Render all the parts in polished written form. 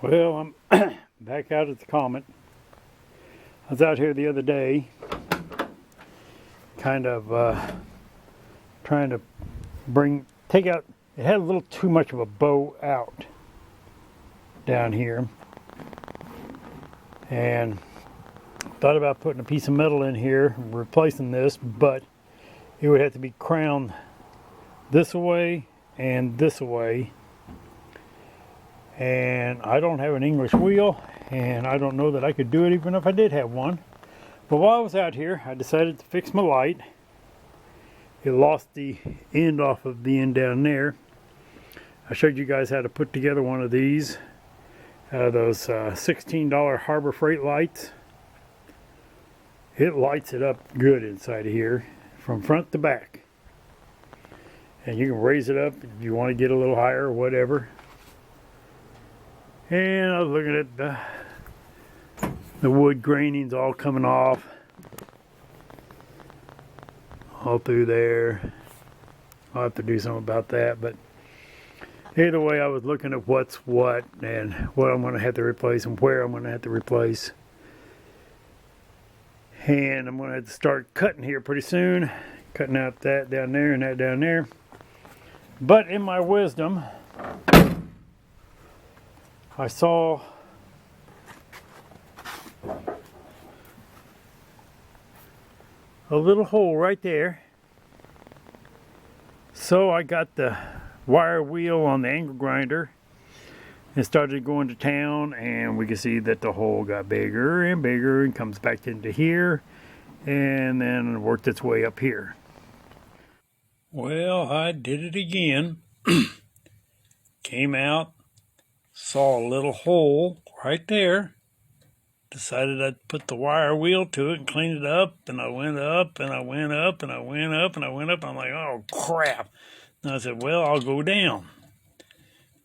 Well, I'm back out at the Comet. I was out here the other day, kind of trying to take out, it had a little too much of a bow out down here. And thought about putting a piece of metal in here, replacing this, but it would have to be crowned this away and this away. And I don't have an English wheel, and I don't know that I could do it even if I did have one. But while I was out here, I decided to fix my light. It lost the end off of the end down there. I showed you guys how to put together one of these, those $16 Harbor Freight lights. It lights it up good inside of here, from front to back. And you can raise it up if you want to get a little higher or whatever. And I was looking at the wood grainings all coming off. All through there. I'll have to do something about that. But either way, I was looking at what's what and what I'm going to have to replace and where I'm going to have to replace. And I'm going to have to start cutting here pretty soon. Cutting out that down there and that down there. But in my wisdom, I saw a little hole right there. So I got the wire wheel on the angle grinder and started going to town, and we can see that the hole got bigger and bigger and comes back into here and then worked its way up here. Well, I did it again. Came out, saw a little hole right there. Decided I'd put the wire wheel to it and clean it up, and I went up and I went up and I went up and I went up. I'm like, oh crap. And I said, well, I'll go down.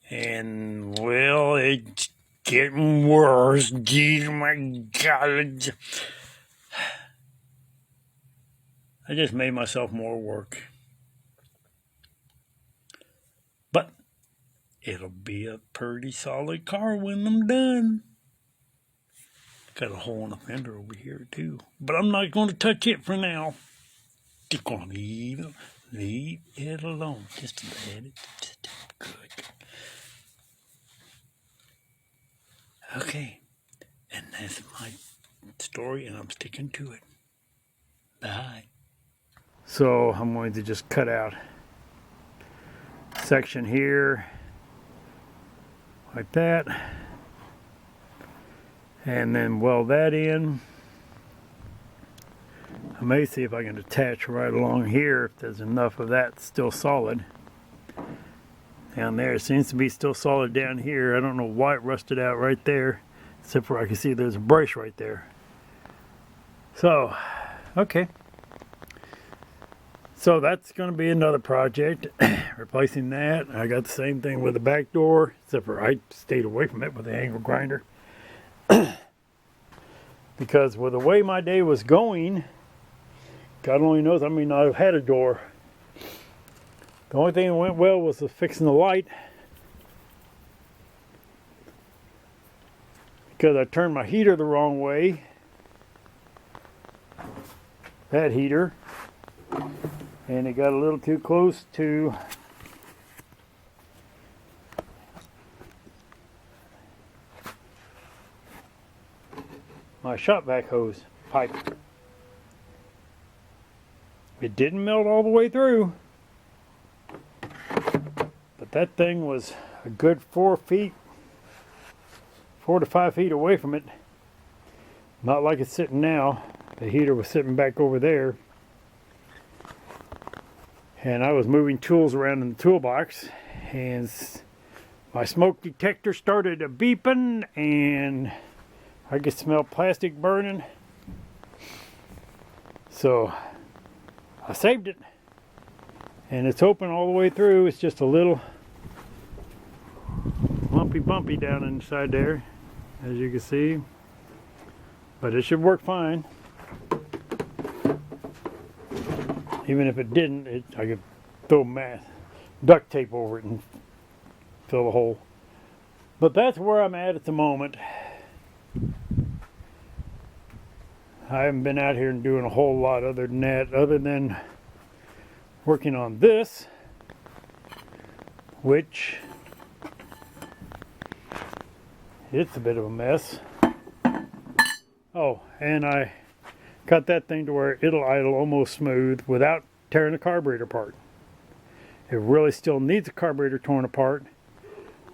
And well, it's getting worse. Geez, my God. I just made myself more work. But it'll be a pretty solid car when I'm done. Got a hole in the fender over here too. But I'm not going to touch it for now. Just going to leave it alone. Just let it. Just good. Okay. And that's my story, and I'm sticking to it. Bye. So I'm going to just cut out a section here. Like that. And then weld that in. I may see if I can attach right along here if there's enough of that still solid. Down there, it seems to be still solid down here. I don't know why it rusted out right there, except for I can see there's a brace right there. So, okay. So that's going to be another project, replacing that. I got the same thing with the back door, except for I stayed away from it with the angle grinder. Because with the way my day was going, God only knows I may not have had a door. The only thing that went well was the fixing the light. Because I turned my heater the wrong way. That heater. And it got a little too close to my shop vac hose pipe. It didn't melt all the way through, but that thing was a good 4 to 5 feet away from it. Not like it's sitting now. The heater was sitting back over there, and I was moving tools around in the toolbox, and my smoke detector started beeping, and I could smell plastic burning. So I saved it, and it's open all the way through. It's just a little bumpy down inside there, as you can see, but it should work fine. Even if it didn't, I could throw duct tape over it and fill the hole. But that's where I'm at the moment. I haven't been out here and doing a whole lot other than that, other than working on this, which it's a bit of a mess. Oh, and I cut that thing to where it'll idle almost smooth without tearing the carburetor apart. It really still needs a carburetor torn apart,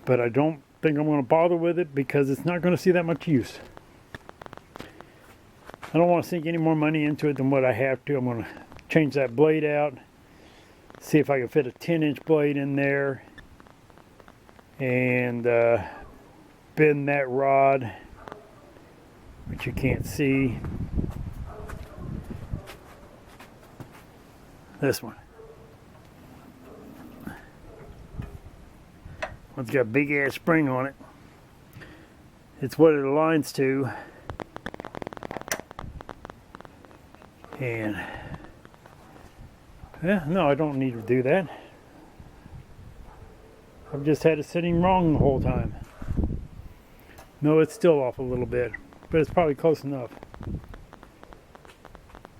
but I don't think I'm going to bother with it because it's not going to see that much use. I don't want to sink any more money into it than what I have to. I'm going to change that blade out, see if I can fit a 10-inch blade in there, and bend that rod, which you can't see. This one. It's got a big ass spring on it. It's what it aligns to. And yeah, no, I don't need to do that. I've just had it sitting wrong the whole time. No, it's still off a little bit, but it's probably close enough.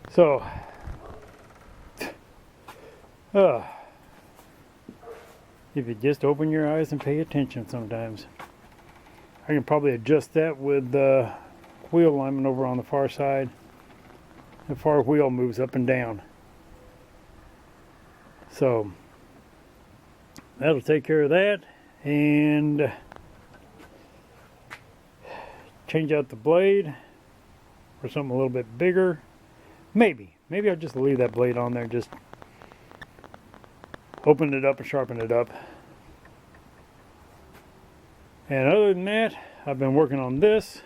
So, if you just open your eyes and pay attention sometimes. I can probably adjust that with the wheel alignment over on the far side. The far wheel moves up and down. So that'll take care of that, and change out the blade for something a little bit bigger. Maybe I'll just leave that blade on there, just open it up and sharpen it up. And other than that, I've been working on this.